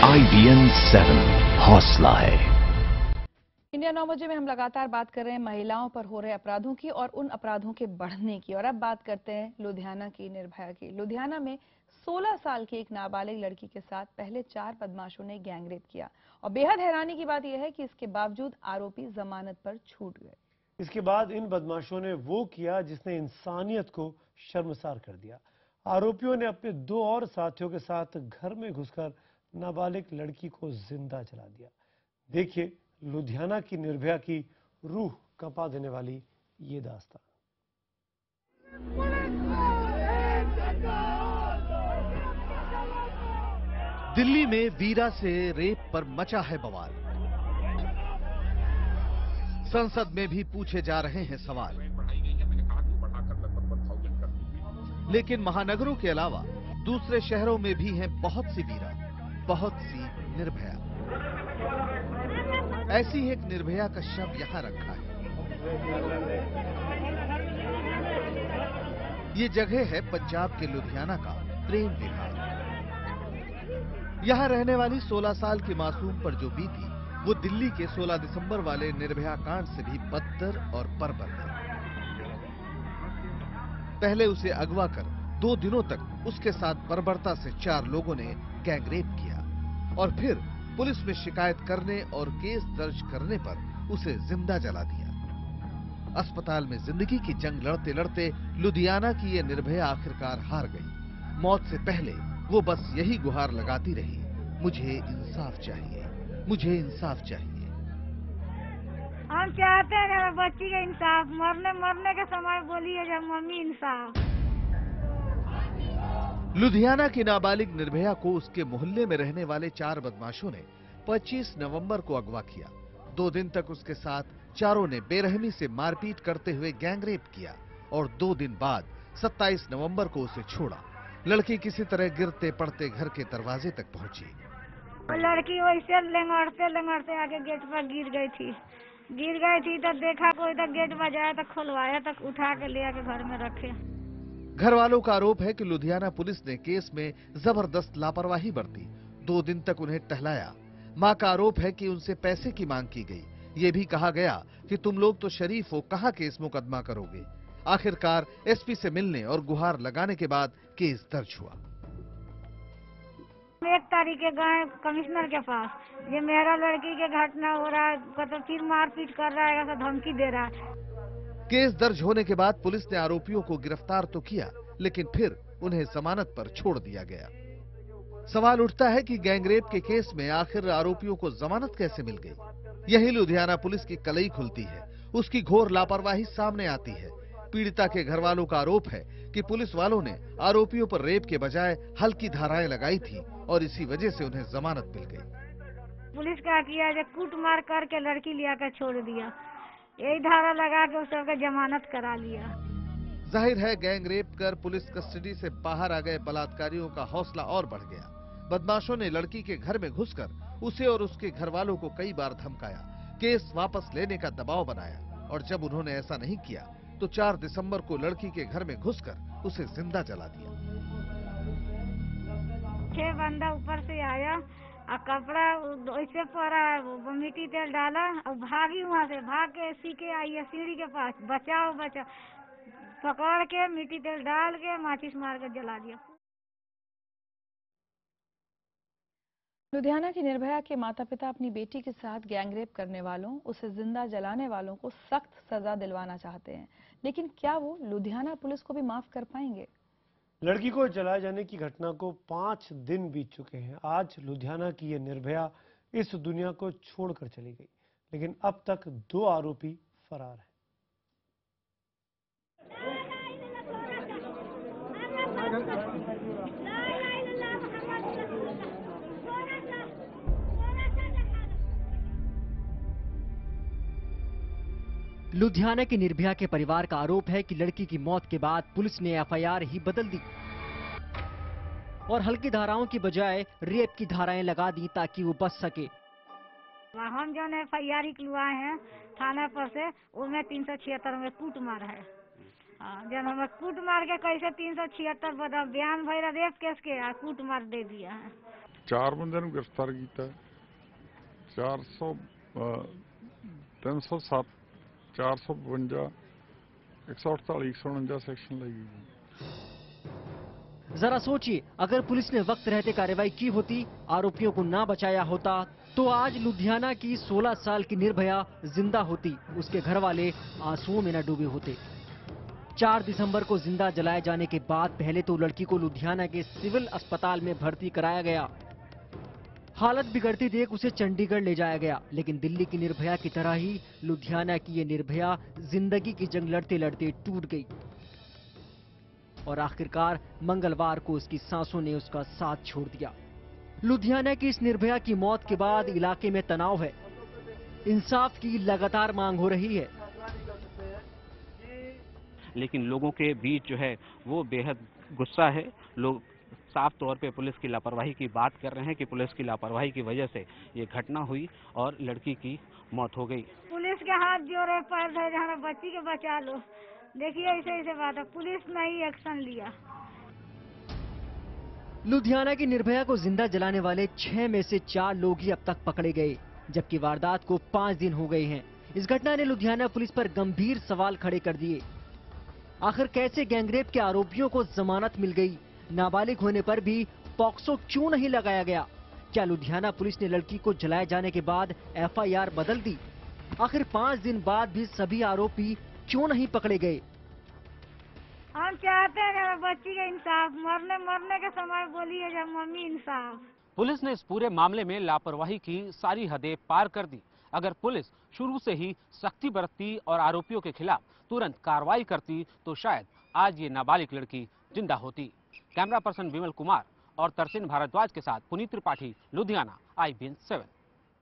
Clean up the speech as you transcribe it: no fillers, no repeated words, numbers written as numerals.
IBN 7 हौसला है। India 9 बजे में हम लगातार बात कर रहे हैं महिलाओं पर हो रहे अपराधों की और उन अपराधों के बढ़ने की। और अब बात करते हैं लुधियाना की निर्भया की। लुधियाना में 16 साल की एक नाबालिग लड़की के साथ पहले 4 बदमाशों ने गैंगरेप किया और बेहद हैरानी की बात यह है कि इसके बावजूद आरोपी जमानत पर छूट गए। इसके बाद इन बदमाशों ने वो किया जिसने इंसानियत को शर्मसार कर दिया। आरोपियों ने अपने 2 और साथियों के साथ घर में घुसकर नाबालिग लड़की को जिंदा जला दिया। देखिए लुधियाना की निर्भया की रूह कंपा देने वाली ये दास्तान। दिल्ली में वीरा से रेप पर मचा है बवाल। संसद में भी पूछे जा रहे हैं सवाल। लेकिन महानगरों के अलावा दूसरे शहरों में भी हैं बहुत सी वीरा, बहुत सी निर्भया। ऐसी एक निर्भया का शव यहां रखा है। ये जगह है पंजाब के लुधियाना का प्रेम विभाग। यहां रहने वाली 16 साल की मासूम पर जो बीती वो दिल्ली के 16 दिसंबर वाले निर्भया कांड से भी बदतर और बर्बर है। पहले उसे अगवा कर 2 दिनों तक उसके साथ बर्बरता से 4 लोगों ने गैंगरेप किया और फिर पुलिस में शिकायत करने और केस दर्ज करने पर उसे जिंदा जला दिया। अस्पताल में जिंदगी की जंग लड़ते लड़ते लुधियाना की ये निर्भया आखिरकार हार गई। मौत से पहले वो बस यही गुहार लगाती रही, मुझे इंसाफ चाहिए, मुझे इंसाफ चाहिए। हम चाहते हैं मेरे बच्ची का इंसाफ। मरने के समय बोली है जब मम्मी इंसाफ। लुधियाना की नाबालिग निर्भया को उसके मोहल्ले में रहने वाले 4 बदमाशों ने 25 नवंबर को अगवा किया। 2 दिन तक उसके साथ चारों ने बेरहमी से मारपीट करते हुए गैंगरेप किया और 2 दिन बाद 27 नवंबर को उसे छोड़ा। लड़की किसी तरह गिरते पड़ते घर के दरवाजे तक पहुंची। लड़की वैसे लेंगड़ते आके गेट पर गिर गई थी तो देखा कोई तो गेट बजाया तो खुलवाया तो उठा के ले आके घर में रखे। घर वालों का आरोप है कि लुधियाना पुलिस ने केस में जबरदस्त लापरवाही बरती। 2 दिन तक उन्हें टहलाया। मां का आरोप है कि उनसे पैसे की मांग की गई। ये भी कहा गया कि तुम लोग तो शरीफ हो, कहां केस मुकदमा करोगे। आखिरकार एसपी से मिलने और गुहार लगाने के बाद केस दर्ज हुआ। 1 तारीख के गए कमिश्नर के पास, ये मेरा लड़की के घटना हो रहा है तो फिर मारपीट कर रहा है, ऐसा धमकी दे रहा है। केस दर्ज होने के बाद पुलिस ने आरोपियों को गिरफ्तार तो किया, लेकिन फिर उन्हें जमानत पर छोड़ दिया गया। सवाल उठता है कि गैंगरेप के केस में आखिर आरोपियों को जमानत कैसे मिल गई। यही लुधियाना पुलिस की कलई खुलती है, उसकी घोर लापरवाही सामने आती है। पीड़िता के घर वालों का आरोप है कि पुलिस वालों ने आरोपियों पर रेप के बजाय हल्की धाराएं लगाई थी और इसी वजह से उन्हें जमानत मिल गई। पुलिस क्या किया, जब कूट मार करके लड़की लिया कर छोड़ दिया, यही धारा लगा के उसका जमानत करा लिया। जाहिर है गैंगरेप कर पुलिस कस्टडी से बाहर आ गए बलात्कारियों का हौसला और बढ़ गया। बदमाशों ने लड़की के घर में घुसकर उसे और उसके घर वालों को कई बार धमकाया, केस वापस लेने का दबाव बनाया और जब उन्होंने ऐसा नहीं किया तो 4 दिसंबर को लड़की के घर में घुसकर उसे जिंदा जला दिया। 6 बंदा ऊपर से आया और कपड़ा ऐसे पड़ा, मिट्टी तेल डाला और भागी। वहाँ से भाग के सीखे आई है सीढ़ी के पास, बचाओ पकड़ के मिट्टी तेल डाल के माचिस मार के जला दिया। लुधियाना की निर्भया के माता पिता अपनी बेटी के साथ गैंगरेप करने वालों, उसे जिंदा जलाने वालों को सख्त सजा दिलवाना चाहते हैं, लेकिन क्या वो लुधियाना पुलिस को भी माफ कर पाएंगे? लड़की को जलाए जाने की घटना को 5 दिन बीत चुके हैं। आज लुधियाना की ये निर्भया इस दुनिया को छोड़कर चली गई, लेकिन अब तक 2 आरोपी फरार हैं। लुधियाना की निर्भया के परिवार का आरोप है कि लड़की की मौत के बाद पुलिस ने एफआईआर ही बदल दी और हल्की धाराओं की बजाय रेप की धाराएं लगा दी ताकि वो बच सके। हम जो एफआईआर निकलवाए हैं थाना पर से, उसमें 376 में कूट मार है। जब हमें कूट मार के कैसे 376 बता बयान भैया रेप केस के कूट मार दे दिया है। 4 ਬੰਦਿਆਂ ਨੂੰ ਗ੍ਰਿਫਤਾਰ ਕੀਤਾ ਹੈ। 307 452 148 149 सेक्शन लगी गई। जरा सोचिए, अगर पुलिस ने वक्त रहते कार्रवाई की होती, आरोपियों को ना बचाया होता, तो आज लुधियाना की 16 साल की निर्भया जिंदा होती, उसके घर वाले आंसुओं में न डूबे होते। 4 दिसंबर को जिंदा जलाए जाने के बाद पहले तो लड़की को लुधियाना के सिविल अस्पताल में भर्ती कराया गया। हालत बिगड़ती देख उसे चंडीगढ़ ले जाया गया, लेकिन दिल्ली की निर्भया की तरह ही लुधियाना की ये निर्भया जिंदगी की जंग लड़ते लड़ते टूट गई और आखिरकार मंगलवार को उसकी सांसों ने उसका साथ छोड़ दिया। लुधियाना की इस निर्भया की मौत के बाद इलाके में तनाव है, इंसाफ की लगातार मांग हो रही है, लेकिन लोगों के बीच जो है वो बेहद गुस्सा है। लोग साफ तौर पे पुलिस की लापरवाही की बात कर रहे हैं कि पुलिस की लापरवाही की वजह से ये घटना हुई और लड़की की मौत हो गई। पुलिस के हाथ जोड़े पैर धरे, हमारे बच्ची के बचा लो। देखिए ऐसे ऐसे बात है, पुलिस नहीं एक्शन लिया। लुधियाना की निर्भया को जिंदा जलाने वाले 6 में से 4 लोग ही अब तक पकड़े गए, जबकि वारदात को 5 दिन हो गए हैं। इस घटना ने लुधियाना पुलिस पर गंभीर सवाल खड़े कर दिए। आखिर कैसे गैंगरेप के आरोपियों को जमानत मिल गई? नाबालिग होने पर भी पॉक्सो क्यों नहीं लगाया गया? क्या लुधियाना पुलिस ने लड़की को जलाए जाने के बाद एफआईआर बदल दी? आखिर 5 दिन बाद भी सभी आरोपी क्यों नहीं पकड़े गए? हम चाहते हैं कि बच्ची का इंसाफ, मरने के समय बोलिए जब मम्मी इंसाफ। पुलिस ने इस पूरे मामले में लापरवाही की सारी हदें पार कर दी। अगर पुलिस शुरू से ही सख्ती बरतती और आरोपियों के खिलाफ तुरंत कार्रवाई करती तो शायद आज ये नाबालिग लड़की जिंदा होती। कैमरा पर्सन विमल कुमार और तरसीन भारद्वाज के साथ पुनीत त्रिपाठी, लुधियाना, IBN 7।